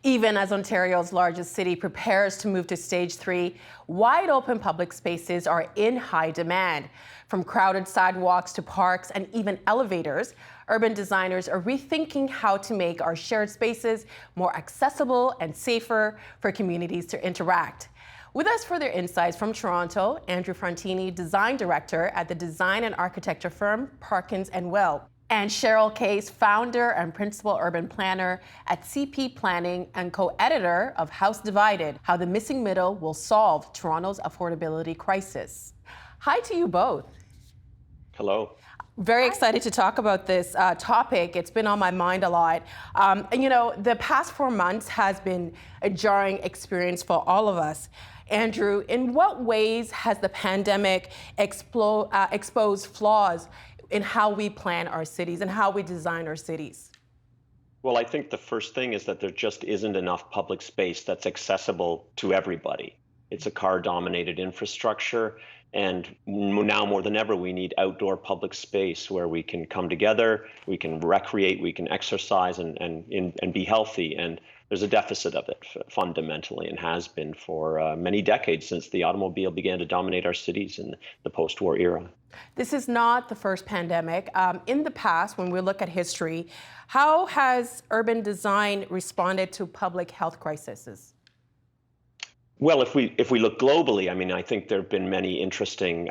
Even as Ontario's largest city prepares to move to stage 3, wide open public spaces are in high demand. From crowded sidewalks to parks and even elevators, urban designers are rethinking how to make our shared spaces more accessible and safer for communities to interact. With us for their insights from Toronto, Andrew Frontini, Design Director at the design and architecture firm Perkins and Will, and Cheryll Case, founder and principal urban planner at CP Planning and co-editor of House Divided, How the Missing Middle Will Solve Toronto's Affordability Crisis. Hi to you both. Hello. Very excited to talk about this topic. It's been on my mind a lot. The past 4 months has been a jarring experience for all of us. Andrew, in what ways has the pandemic exposed flaws in how we plan our cities and how we design our cities? Well, I think the first thing is that there just isn't enough public space that's accessible to everybody. It's a car-dominated infrastructure, and now more than ever, we need outdoor public space where we can come together, we can recreate, we can exercise and be healthy. And there's a deficit of it fundamentally, and has been for many decades since the automobile began to dominate our cities in the post-war era. This is not the first pandemic. In the past, when we look at history, how has urban design responded to public health crises? Well, if we look globally, I think there have been many interesting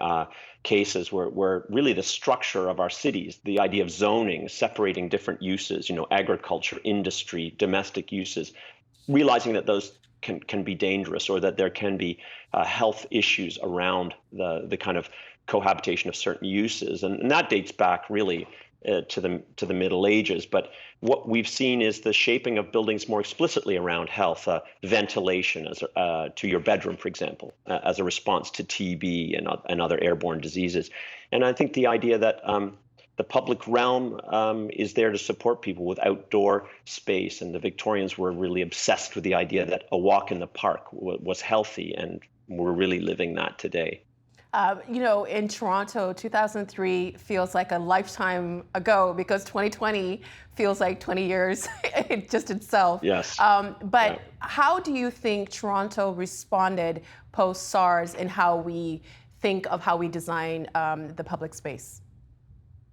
cases where really the structure of our cities, the idea of zoning, separating different uses, agriculture, industry, domestic uses, realizing that those can be dangerous, or that there can be health issues around the kind of cohabitation of certain uses, and that dates back really to the Middle Ages. But what we've seen is the shaping of buildings more explicitly around health, ventilation to your bedroom, for example, as a response to TB and other airborne diseases. And I think the idea that the public realm is there to support people with outdoor space, and the Victorians were really obsessed with the idea that a walk in the park was healthy, and we're really living that today. In Toronto, 2003 feels like a lifetime ago, because 2020 feels like 20 years just itself. Yes. But how do you think Toronto responded post-SARS in how we think of how we design the public space?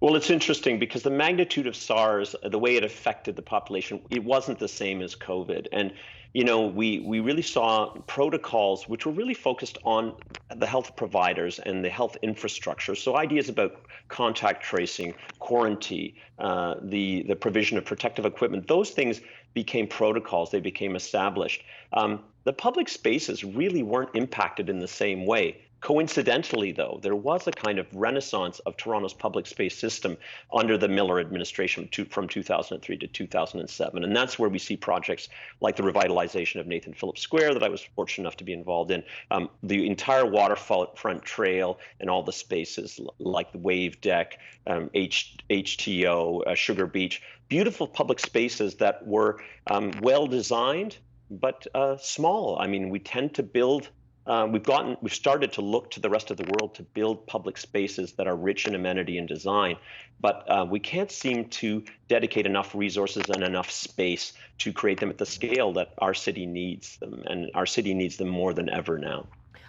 Well, it's interesting because the magnitude of SARS, the way it affected the population, it wasn't the same as COVID. And we really saw protocols which were really focused on the health providers and the health infrastructure. So ideas about contact tracing, quarantine, the provision of protective equipment, those things became protocols, they became established. The public spaces really weren't impacted in the same way. Coincidentally, though, there was a kind of renaissance of Toronto's public space system under the Miller administration from 2003 to 2007. And that's where we see projects like the revitalization of Nathan Phillips Square that I was fortunate enough to be involved in, the entire waterfront trail and all the spaces like the Wave Deck, HTO, Sugar Beach, beautiful public spaces that were well designed, but small. We tend to build we've started to look to the rest of the world to build public spaces that are rich in amenity and design, but we can't seem to dedicate enough resources and enough space to create them at the scale that our city needs them, and our city needs them more than ever now.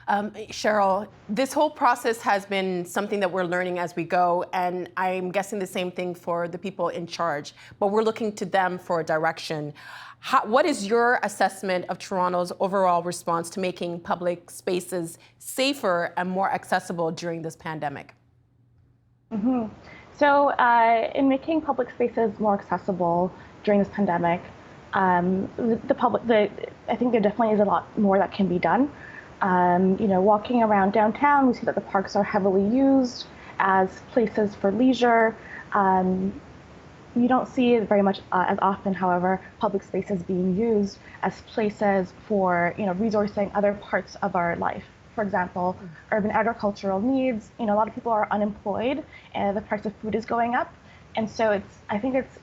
Cheryll, this whole process has been something that we're learning as we go, and I'm guessing the same thing for the people in charge, but we're looking to them for direction. What is your assessment of Toronto's overall response to making public spaces safer and more accessible during this pandemic? Mm-hmm. So in making public spaces more accessible during this pandemic, I think there definitely is a lot more that can be done. Walking around downtown, we see that the parks are heavily used as places for leisure. You don't see it very much as often, however, public spaces being used as places for resourcing other parts of our life. For example, urban agricultural needs. A lot of people are unemployed, and the price of food is going up. And so I think it's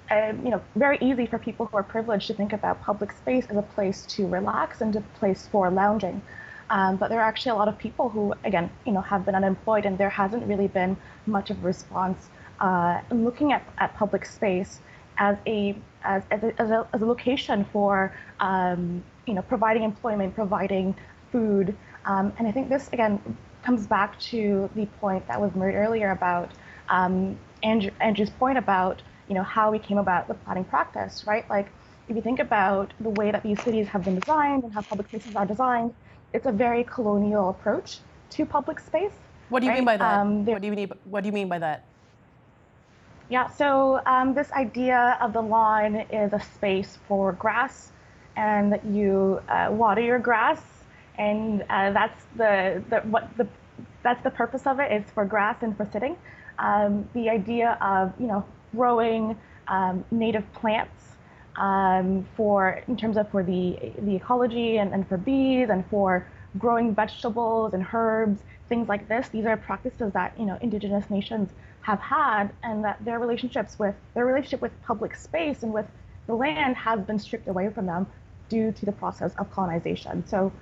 very easy for people who are privileged to think about public space as a place to relax and a place for lounging. But there are actually a lot of people who, again, have been unemployed, and there hasn't really been much of a response looking at public space as a location for providing employment, providing food. And I think this again comes back to the point that was made earlier about Andrew's point about how we came about the planning practice, right? Like if you think about the way that these cities have been designed and how public spaces are designed, it's a very colonial approach to public space. What do you right? mean by that? What do you mean by that? Yeah, so this idea of the lawn is a space for grass, and that you water your grass, and that's the purpose of it, is for grass and for sitting. The idea of growing native plants in terms of for the ecology and for bees and for growing vegetables and herbs, things like this. These are practices that indigenous nations have had, and that their relationship with public space and with the land has been stripped away from them due to the process of colonization. So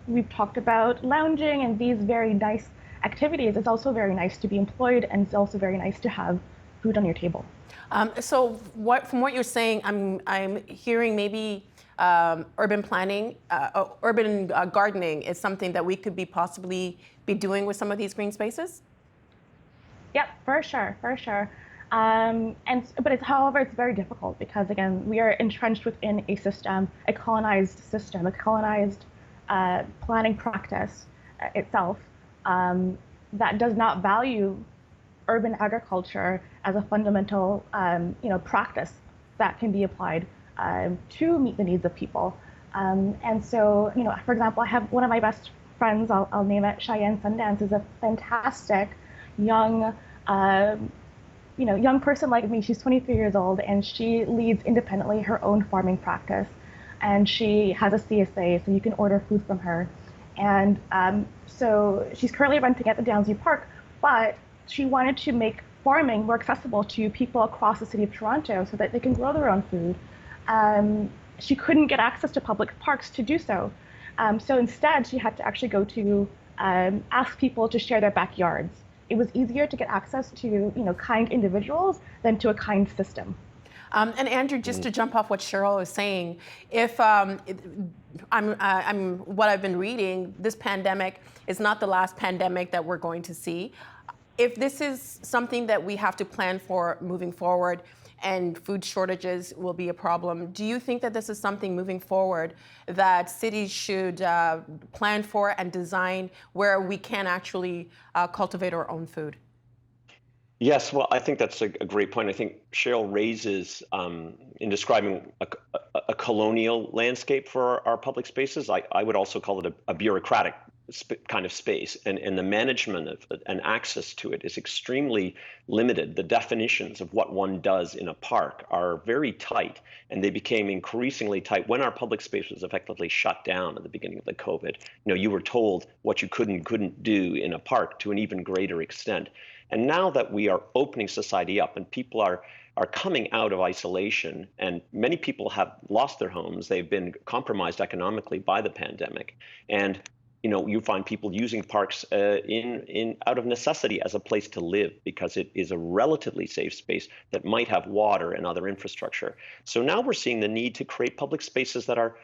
we've talked about lounging and these very nice activities. It's also very nice to be employed, and it's also very nice to have food on your table. So from what you're saying, I'm hearing maybe urban planning, urban gardening is something that we could possibly be doing with some of these green spaces? Yep, for sure. However, it's very difficult because, again, we are entrenched within a system, a colonized planning practice itself that does not value urban agriculture as a fundamental, practice that can be applied to meet the needs of people. And so, for example, I have one of my best friends, I'll name it Cheyenne Sundance, is a fantastic young person like me. She's 23 years old, and she leads independently her own farming practice. And she has a CSA, so you can order food from her. And so she's currently renting at the Downsview Park, but she wanted to make farming more accessible to people across the city of Toronto so that they can grow their own food. She couldn't get access to public parks to do so. So instead, she had to actually go to ask people to share their backyards. It was easier to get access to kind individuals than to a kind system. And Andrew, just to jump off what Cheryl is saying, if what I've been reading, this pandemic is not the last pandemic that we're going to see. If this is something that we have to plan for moving forward, and food shortages will be a problem, do you think that this is something moving forward that cities should plan for and design where we can actually cultivate our own food? Yes, well, I think that's a great point. I think Cheryl raises, in describing a colonial landscape for our public spaces, I would also call it a bureaucratic kind of space, and the management of it and access to it is extremely limited. The definitions of what one does in a park are very tight, and they became increasingly tight when our public space was effectively shut down at the beginning of the COVID. You were told what you could and couldn't do in a park to an even greater extent. And now that we are opening society up and people are coming out of isolation, and many people have lost their homes, they've been compromised economically by the pandemic, and you find people using parks out of necessity as a place to live because it is a relatively safe space that might have water and other infrastructure. So now we're seeing the need to create public spaces that are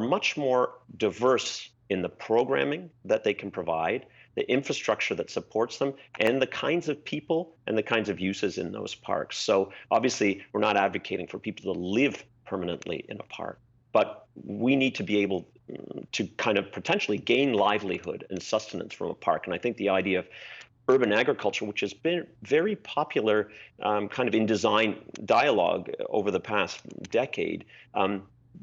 much more diverse in the programming that they can provide, the infrastructure that supports them, and the kinds of people and the kinds of uses in those parks. So obviously, we're not advocating for people to live permanently in a park, but we need to be able to kind of potentially gain livelihood and sustenance from a park. And I think the idea of urban agriculture, which has been very popular kind of in design dialogue over the past decade,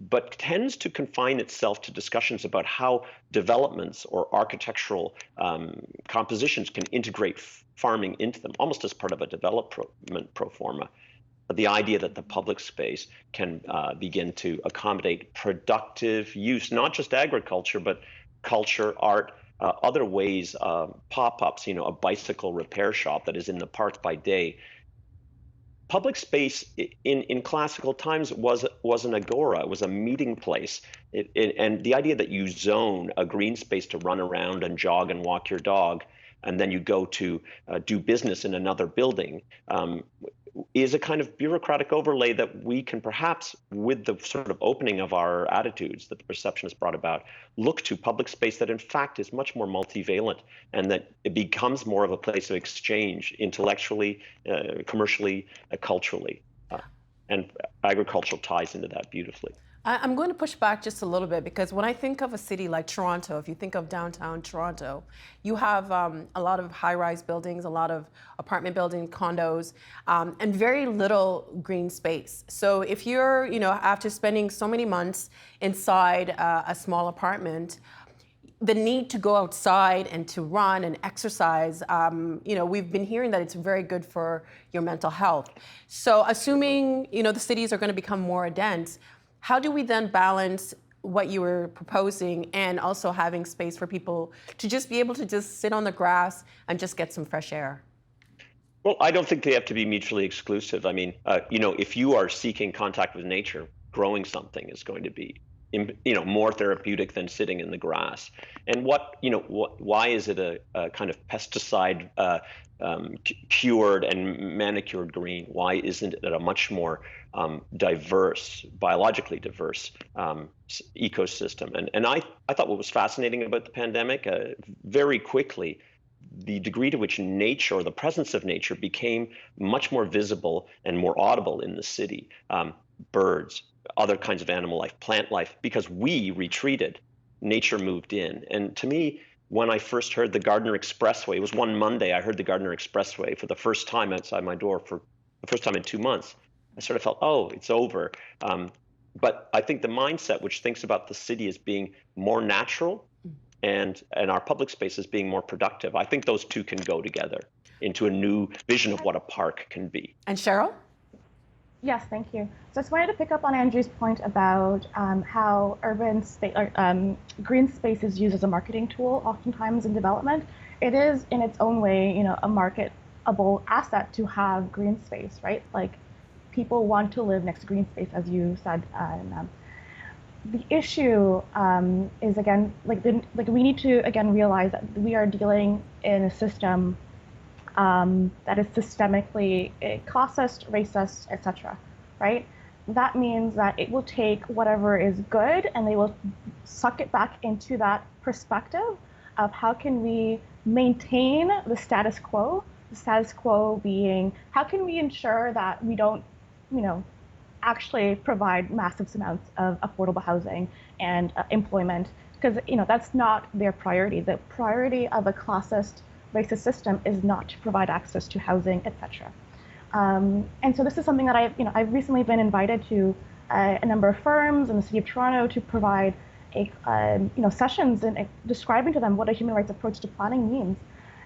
but tends to confine itself to discussions about how developments or architectural compositions can integrate farming into them, almost as part of a development pro forma. But the idea that the public space can begin to accommodate productive use, not just agriculture, but culture, art, other ways, pop-ups, a bicycle repair shop that is in the park by day. Public space in classical times was an agora. It was a meeting place. And the idea that you zone a green space to run around and jog and walk your dog, and then you go to do business in another building, is a kind of bureaucratic overlay that we can perhaps, with the sort of opening of our attitudes that the perception has brought about, look to public space that in fact is much more multivalent, and that it becomes more of a place of exchange intellectually, commercially, culturally. And agriculture ties into that beautifully. I'm going to push back just a little bit, because when I think of a city like Toronto, if you think of downtown Toronto, you have a lot of high-rise buildings, a lot of apartment buildings, condos, and very little green space. So if you're, after spending so many months inside a small apartment, the need to go outside and to run and exercise, we've been hearing that it's very good for your mental health. So assuming, the cities are going to become more dense, how do we then balance what you were proposing and also having space for people to just be able to just sit on the grass and just get some fresh air? Well, I don't think they have to be mutually exclusive. I mean, if you are seeking contact with nature, growing something is going to be, more therapeutic than sitting in the grass. And why is it a kind of pesticide cured and manicured green? Why isn't it a much more diverse, biologically diverse ecosystem? And I thought what was fascinating about the pandemic, very quickly, the degree to which nature, or the presence of nature, became much more visible and more audible in the city. Birds, other kinds of animal life, plant life, because we retreated, nature moved in. And to me, when I first heard the Gardiner Expressway, it was one Monday, I heard the Gardiner Expressway for the first time outside my door for the first time in 2 months. I sort of felt, oh, it's over. But I think the mindset which thinks about the city as being more natural and our public space as being more productive, I think those two can go together into a new vision of what a park can be. And Cheryl? Yes, thank you. So I just wanted to pick up on Andrew's point about how green space is used as a marketing tool, oftentimes in development. It is, in its own way, a marketable asset to have green space, right? Like, people want to live next to green space, as you said. The issue is, again, we need to again realize that we are dealing in a system that is systemically classist, racist, etc. Right? That means that it will take whatever is good and they will suck it back into that perspective of how can we maintain the status quo. The status quo being, how can we ensure that we don't, actually provide massive amounts of affordable housing and employment, because that's not their priority. The priority of a classist, racist system is not to provide access to housing, etc. And so this is something that I've recently been invited to a number of firms in the city of Toronto to provide sessions and describing to them what a human rights approach to planning means.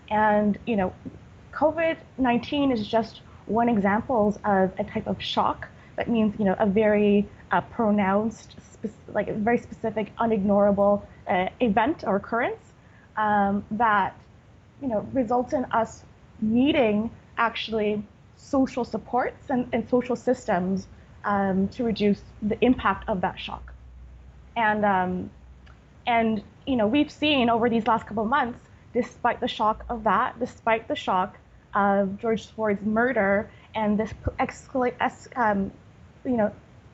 And COVID-19 is just one example of a type of shock that means a very pronounced, very specific, unignorable event or occurrence that results in us needing actually social supports and social systems to reduce the impact of that shock. And we've seen over these last couple of months, despite the shock of that, despite the shock of George Floyd's murder and this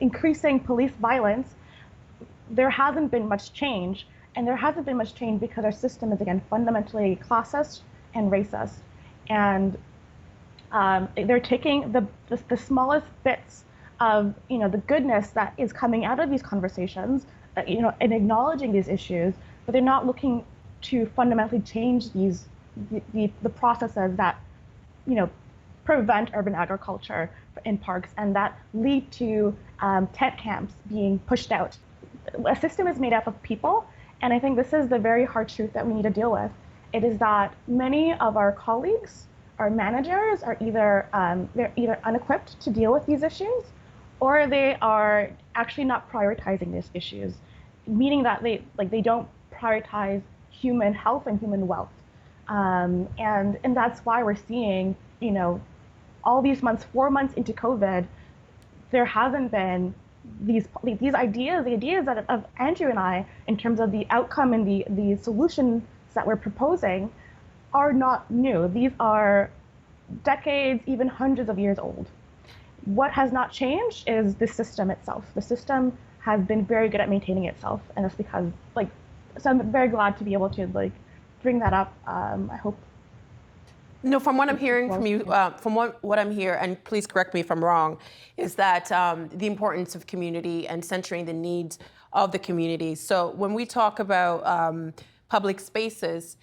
increasing police violence, there hasn't been much change. And there hasn't been much change because our system is, again, fundamentally classist and racist. And they're taking the smallest bits of the goodness that is coming out of these conversations, and acknowledging these issues, but they're not looking to fundamentally change the processes that prevent urban agriculture in parks and that lead to tent camps being pushed out. A system is made up of people, and I think this is the very hard truth that we need to deal with. It is that many of our colleagues, our managers, are either unequipped to deal with these issues, or they are actually not prioritizing these issues, meaning that they don't prioritize human health and human wealth. And that's why we're seeing, all these months, 4 months into COVID, there hasn't been these ideas, the ideas of Andrew and I, in terms of the outcome and the solutions that we're proposing, are not new. These are decades, even hundreds of years old. What has not changed is the system itself. The system has been very good at maintaining itself, and that's because so I'm very glad to be able to bring that up. I hope. No, from what I'm hearing from you, from what I'm hearing, and please correct me if I'm wrong, is that the importance of community and centering the needs of the community. So when we talk about public spaces,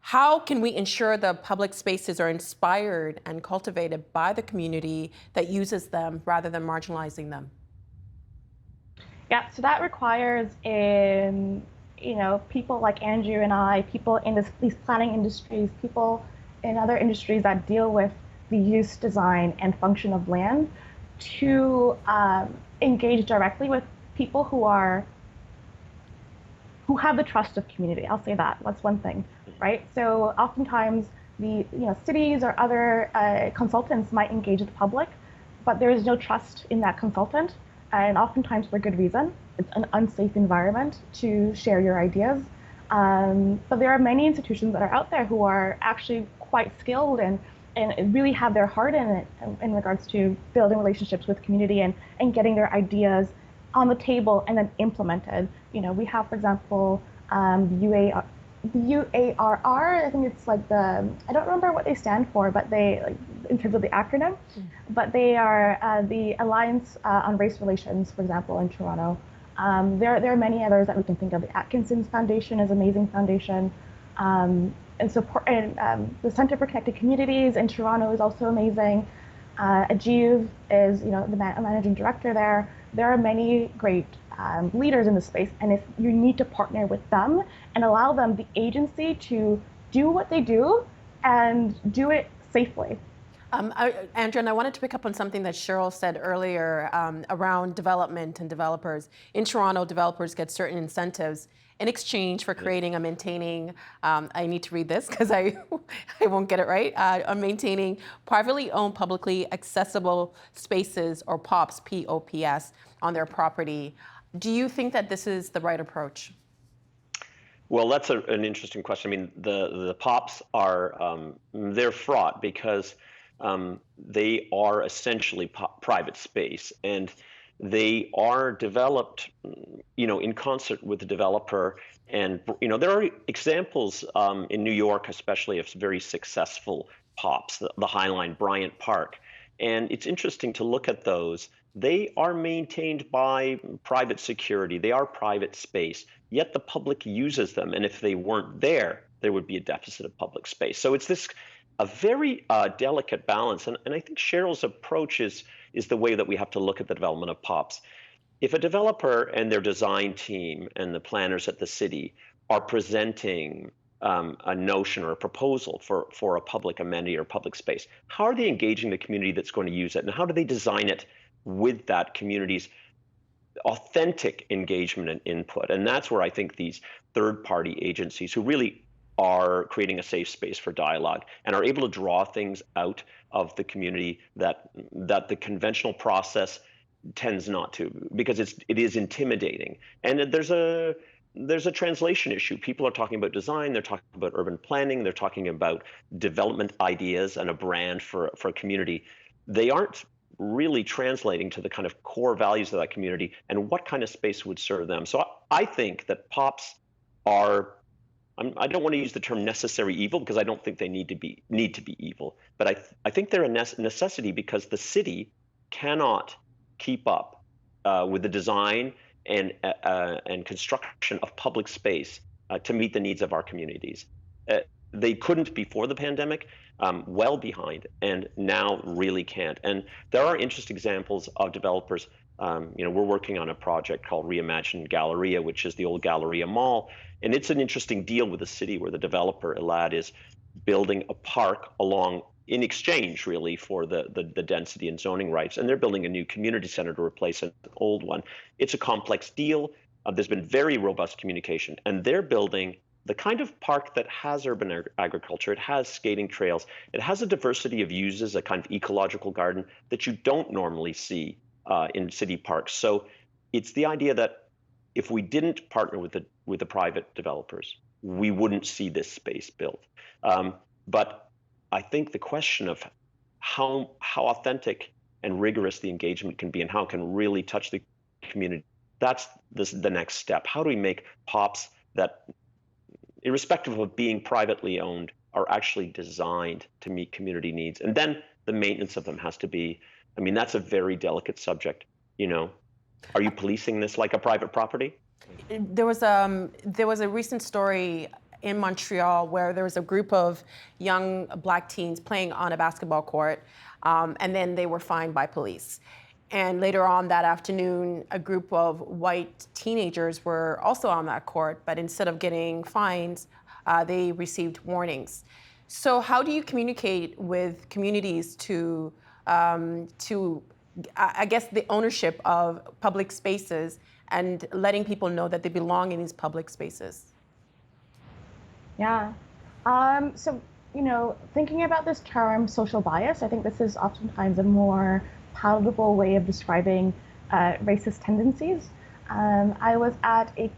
how can we ensure the public spaces are inspired and cultivated by the community that uses them rather than marginalizing them? Yeah, so that requires people like Andrew and I, people in these planning industries, people in other industries that deal with the use, design, and function of land to engage directly with people who have the trust of community. I'll say that. That's one thing, right? So oftentimes the cities or other consultants might engage with the public, but there is no trust in that consultant, and oftentimes for good reason. It's an unsafe environment to share your ideas. But there are many institutions that are out there who are actually quite skilled and really have their heart in it in regards to building relationships with community and getting their ideas on the table and then implemented. We have, for example, the UARR. I think it's I don't remember what they stand for, but they, in terms of the acronym, but they are the Alliance on Race Relations, for example, in Toronto. There are many others that we can think of. The Atkinson's Foundation is an amazing foundation. And support, and the Center for Connected Communities in Toronto is also amazing. Ajiv is, the managing director there. There are many great leaders in the space, and if you need to partner with them and allow them the agency to do what they do and do it safely. Andrew, and I wanted to pick up on something that Cheryl said earlier around development and developers. In Toronto, developers get certain incentives in exchange for creating and maintaining, I need to read this because I won't get it right, maintaining privately owned, publicly accessible spaces, or POPs, P-O-P-S, on their property. Do you think that this is the right approach? Well, that's an interesting question. I mean, the POPs are, they're fraught because they are essentially private space, and they are developed, in concert with the developer. And, there are examples in New York, especially, of very successful POPs, the Highline, Bryant Park. And it's interesting to look at those. They are maintained by private security. They are private space, yet the public uses them. And if they weren't there, there would be a deficit of public space. So it's a very delicate balance. And I think Cheryl's approach is the way that we have to look at the development of POPs. If a developer and their design team and the planners at the city are presenting a notion or a proposal for a public amenity or public space, how are they engaging the community that's going to use it? And how do they design it with that community's authentic engagement and input? And that's where I think these third-party agencies who really are creating a safe space for dialogue and are able to draw things out of the community that the conventional process tends not to, because it is intimidating. And there's a translation issue. People are talking about design, they're talking about urban planning, they're talking about development ideas and a brand for a community. They aren't really translating to the kind of core values of that community and what kind of space would serve them. So I think that POPs are, I don't want to use the term necessary evil, because I don't think they need to be evil, but I think they're a necessity, because the city cannot keep up with the design and construction of public space to meet the needs of our communities. They couldn't before the pandemic, well behind, and now really can't. And there are interesting examples of developers. We're working on a project called Reimagine Galleria, which is the old Galleria Mall. And it's an interesting deal with the city, where the developer, Elad, is building a park along in exchange, really, for the density and zoning rights. And they're building a new community center to replace an old one. It's a complex deal. There's been very robust communication. And they're building the kind of park that has urban agriculture. It has skating trails. It has a diversity of uses, a kind of ecological garden that you don't normally see in city parks. So it's the idea that if we didn't partner with the private developers, we wouldn't see this space built. But I think the question of how authentic and rigorous the engagement can be and how it can really touch the community, that's the next step. How do we make POPs that, irrespective of being privately owned, are actually designed to meet community needs? And then the maintenance of them has to be, I mean, that's a very delicate subject, you know. Are you policing this like a private property? There was a recent story in Montreal where there was a group of young Black teens playing on a basketball court, and then they were fined by police. And later on that afternoon, a group of white teenagers were also on that court, but instead of getting fines, they received warnings. So how do you communicate with communities to I guess, the ownership of public spaces and letting people know that they belong in these public spaces? Yeah. So, thinking about this term social bias, I think this is oftentimes a more palatable way of describing racist tendencies. I was at a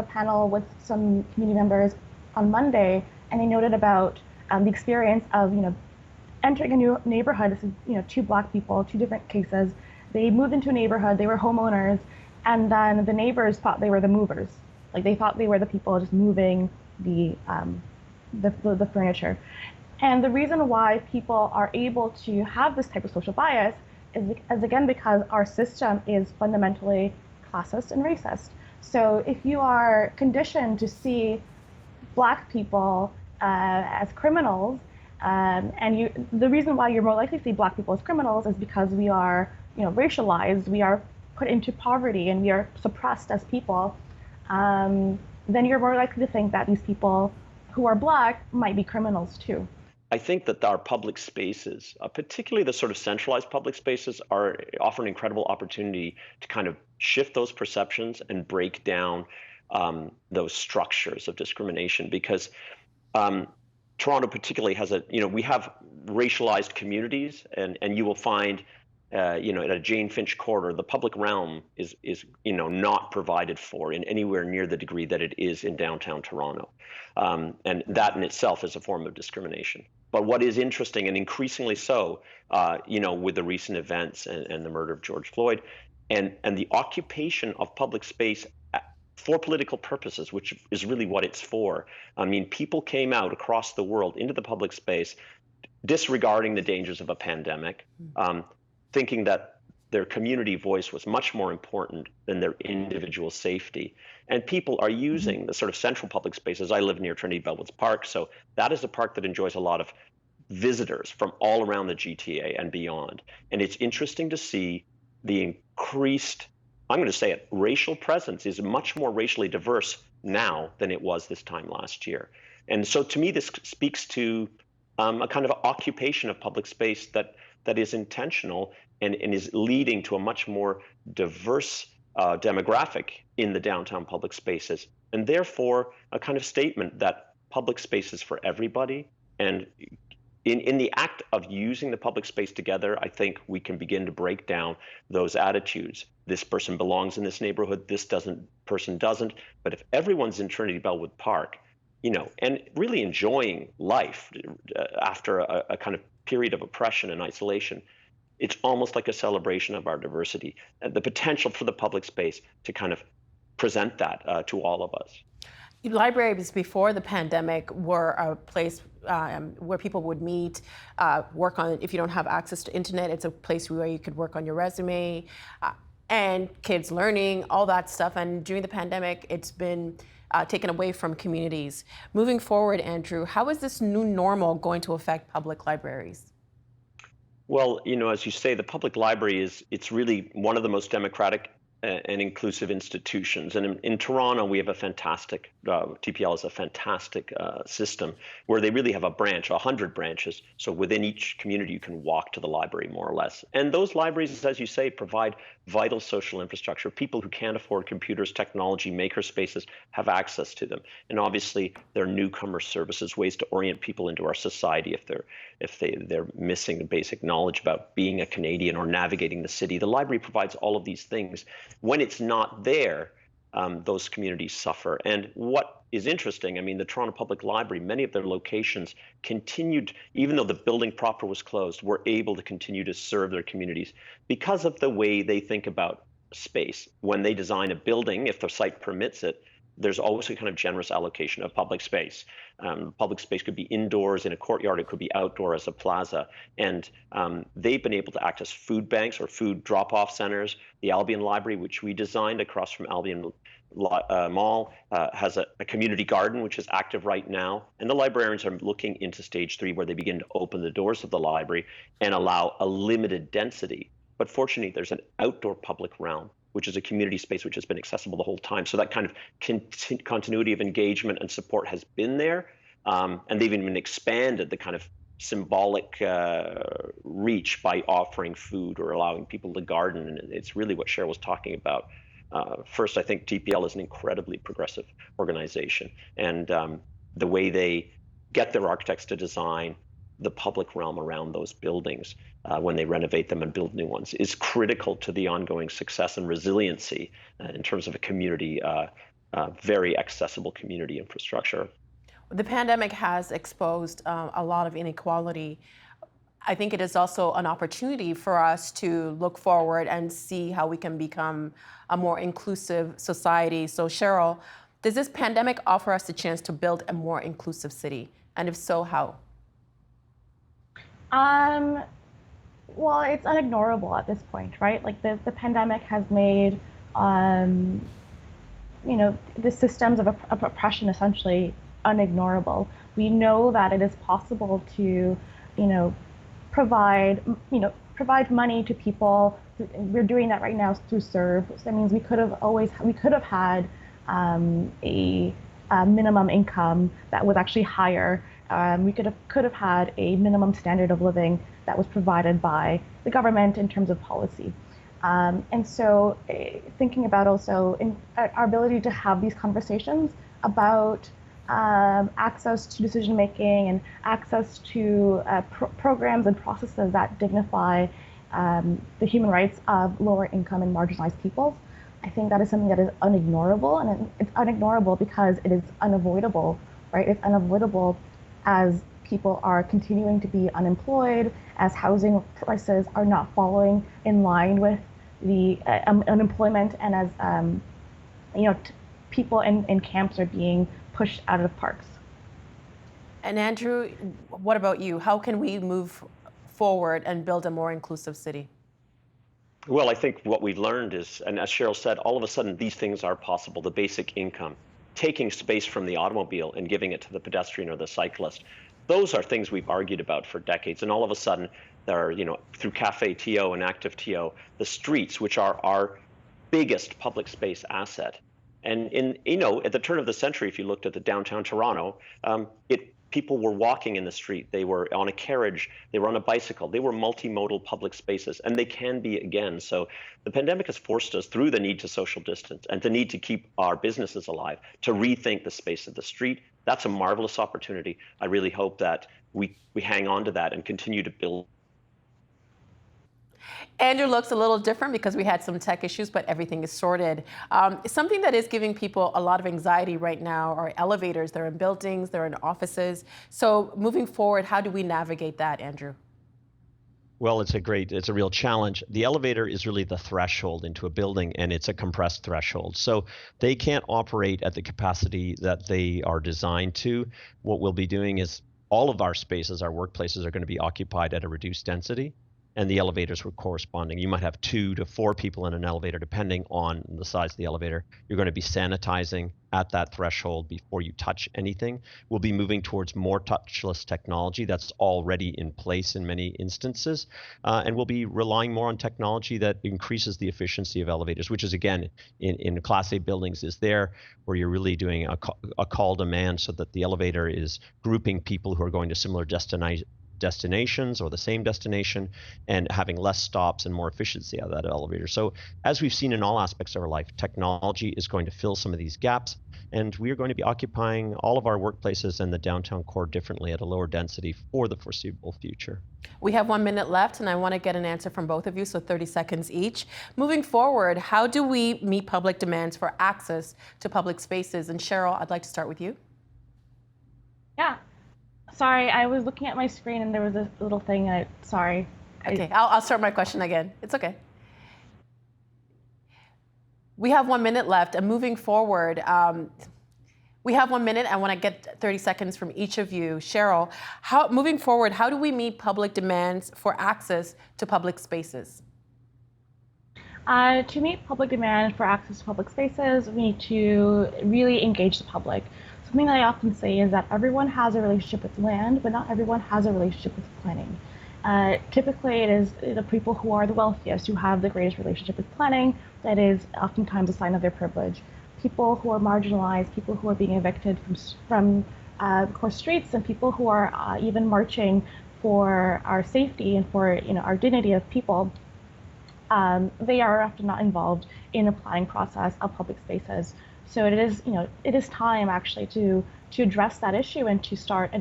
panel with some community members on Monday, and they noted about the experience of, entering a new neighborhood. This is, two Black people, two different cases. They moved into a neighborhood, they were homeowners, and then the neighbors thought they were the movers. Like, they thought they were the people just moving the furniture. And the reason why people are able to have this type of social bias is again because our system is fundamentally classist and racist. So if you are conditioned to see Black people as criminals, the reason why you're more likely to see Black people as criminals is because we are, racialized, we are put into poverty, and we are suppressed as people. Then you're more likely to think that these people who are Black might be criminals too. I think that our public spaces, particularly the sort of centralized public spaces, offer an incredible opportunity to kind of shift those perceptions and break down those structures of discrimination, because Toronto particularly has we have racialized communities, and you will find, in a Jane Finch corridor, the public realm is not provided for in anywhere near the degree that it is in downtown Toronto. And that in itself is a form of discrimination. But what is interesting, and increasingly so, with the recent events and the murder of George Floyd, and the occupation of public space for political purposes, which is really what it's for. I mean, people came out across the world into the public space, disregarding the dangers of a pandemic, thinking that their community voice was much more important than their individual safety. And people are using the sort of central public spaces. I live near Trinity Bellwoods Park, so that is a park that enjoys a lot of visitors from all around the GTA and beyond. And it's interesting to see the increased, I'm going to say it, racial presence is much more racially diverse now than it was this time last year. And so to me, this speaks to a kind of occupation of public space that is intentional and is leading to a much more diverse demographic in the downtown public spaces, and therefore a kind of statement that public space is for everybody. And in the act of using the public space together, I think we can begin to break down those attitudes. This person belongs in this neighborhood, this person doesn't. But if everyone's in Trinity Bellwood Park, and really enjoying life after a kind of period of oppression and isolation, it's almost like a celebration of our diversity and the potential for the public space to kind of present that to all of us. Libraries before the pandemic were a place where people would meet, work on, if you don't have access to internet, it's a place where you could work on your resume, and kids learning, all that stuff. And during the pandemic, it's been taken away from communities. Moving forward, Andrew, how is this new normal going to affect public libraries? Well, as you say, the public library it's really one of the most democratic and inclusive institutions. And in Toronto, we have a fantastic, TPL is a fantastic system where they really have a branch, 100 branches. So within each community, you can walk to the library more or less. And those libraries, as you say, provide vital social infrastructure. People who can't afford computers, technology, maker spaces have access to them. And obviously, there are newcomer services, ways to orient people into our society if they're missing the basic knowledge about being a Canadian or navigating the city. The library provides all of these things. When it's not there, those communities suffer. And what is interesting, I mean, the Toronto Public Library, many of their locations continued, even though the building proper was closed, were able to continue to serve their communities because of the way they think about space. When they design a building, if the site permits it, there's always a kind of generous allocation of public space. Public space could be indoors in a courtyard, it could be outdoor as a plaza. And they've been able to act as food banks or food drop-off centers. The Albion Library, which we designed across from Albion Mall, has a community garden, which is active right now. And the librarians are looking into stage 3, where they begin to open the doors of the library and allow a limited density. But fortunately, there's an outdoor public realm, which is a community space which has been accessible the whole time. So that kind of continuity of engagement and support has been there. And they've even expanded the kind of symbolic reach by offering food or allowing people to garden. And it's really what Cheryl was talking about. First, I think TPL is an incredibly progressive organization. And the way they get their architects to design the public realm around those buildings when they renovate them and build new ones is critical to the ongoing success and resiliency in terms of a community, very accessible community infrastructure. The pandemic has exposed a lot of inequality. I think it is also an opportunity for us to look forward and see how we can become a more inclusive society. So Cheryl, does this pandemic offer us a chance to build a more inclusive city? And if so, how? Well, it's unignorable at this point, right? Like the pandemic has made, the systems of oppression essentially unignorable. We know that it is possible to, provide money to people. We're doing that right now through Serve. So that means we could have had a minimum income that was actually higher. We could have had a minimum standard of living that was provided by the government in terms of policy. And so thinking about also our ability to have these conversations about access to decision making and access to programs and processes that dignify the human rights of lower income and marginalized peoples. I think that is something that is unignorable, and it's unignorable because it is unavoidable, right? It's unavoidable as people are continuing to be unemployed, as housing prices are not following in line with the unemployment, and as people in camps are being pushed out of parks. And Andrew, what about you? How can we move forward and build a more inclusive city? Well, I think what we've learned is, and as Cheryl said, all of a sudden these things are possible. The basic income, taking space from the automobile and giving it to the pedestrian or the cyclist. Those are things we've argued about for decades. And all of a sudden, there are, through Cafe TO and Active TO, the streets, which are our biggest public space asset. And at the turn of the century, if you looked at the downtown Toronto, people were walking in the street. They were on a carriage. They were on a bicycle. They were multimodal public spaces, and they can be again. So the pandemic has forced us, through the need to social distance and the need to keep our businesses alive, to rethink the space of the street. That's a marvelous opportunity. I really hope that we hang on to that and continue to build. Andrew looks a little different because we had some tech issues, but everything is sorted. Something that is giving people a lot of anxiety right now are elevators. They're in buildings, they're in offices. So moving forward, how do we navigate that, Andrew? Well, it's a real challenge. The elevator is really the threshold into a building, and it's a compressed threshold. So they can't operate at the capacity that they are designed to. What we'll be doing is all of our spaces, our workplaces, are going to be occupied at a reduced density, and the elevators were corresponding. You might have 2 to 4 people in an elevator, depending on the size of the elevator. You're going to be sanitizing at that threshold before you touch anything. We'll be moving towards more touchless technology that's already in place in many instances. And we'll be relying more on technology that increases the efficiency of elevators, which is, again, in Class A buildings is there, where you're really doing a call demand so that the elevator is grouping people who are going to similar destinations or the same destination, and having less stops and more efficiency out of that elevator. So as we've seen in all aspects of our life, technology is going to fill some of these gaps. And we are going to be occupying all of our workplaces and the downtown core differently at a lower density for the foreseeable future. We have 1 minute left, and I want to get an answer from both of you, so 30 seconds each. Moving forward, how do we meet public demands for access to public spaces? And Cheryl, I'd like to start with you. Yeah. Sorry, I was looking at my screen and there was a little thing. Sorry. Okay, I'll start my question again. It's okay. We have 1 minute left, and moving forward, we have 1 minute. I want to get 30 seconds from each of you. Cheryl, moving forward, how do we meet public demands for access to public spaces? To meet public demand for access to public spaces, we need to really engage the public. Something that I often say is that everyone has a relationship with land, but not everyone has a relationship with planning. Typically, it is the people who are the wealthiest who have the greatest relationship with planning. That is oftentimes a sign of their privilege. People who are marginalized, people who are being evicted from core streets, and people who are even marching for our safety and for our dignity of people, they are often not involved in the planning process of public spaces. So it is time actually to address that issue and to start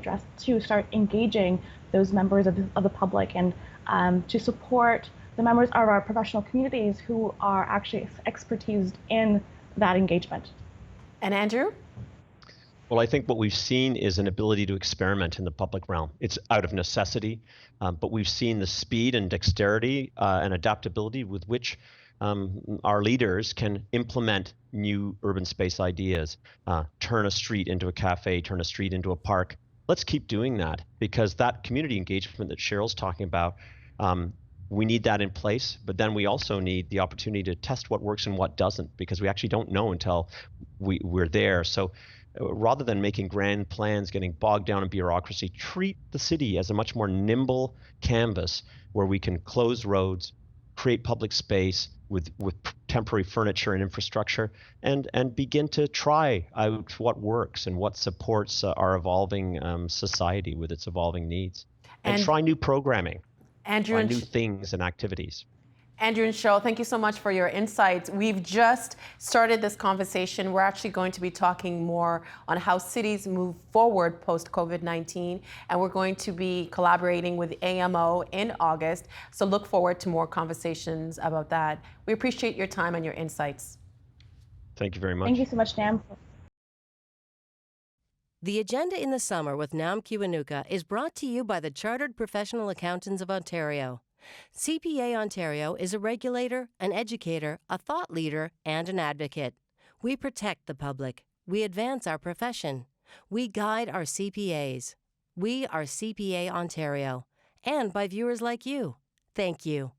engaging those members of the public, and to support the members of our professional communities who are actually expertised in that engagement. And Andrew? Well, I think what we've seen is an ability to experiment in the public realm. It's out of necessity, but we've seen the speed and dexterity and adaptability with which our leaders can implement new urban space ideas, turn a street into a cafe, turn a street into a park. Let's keep doing that, because that community engagement that Cheryl's talking about, we need that in place, but then we also need the opportunity to test what works and what doesn't, because we actually don't know until we're there. So rather than making grand plans, getting bogged down in bureaucracy, treat the city as a much more nimble canvas where we can close roads, create public space with temporary furniture and infrastructure, and begin to try out what works and what supports our evolving society with its evolving needs, and try new programming, try new things and activities. Andrew and Cheryl, thank you so much for your insights. We've just started this conversation. We're actually going to be talking more on how cities move forward post-COVID-19, and we're going to be collaborating with AMO in August. So look forward to more conversations about that. We appreciate your time and your insights. Thank you very much. Thank you so much, Nam. The Agenda in the Summer with Nam Kiwanuka is brought to you by the Chartered Professional Accountants of Ontario. CPA Ontario is a regulator, an educator, a thought leader, and an advocate. We protect the public. We advance our profession. We guide our CPAs. We are CPA Ontario. And by viewers like you. Thank you.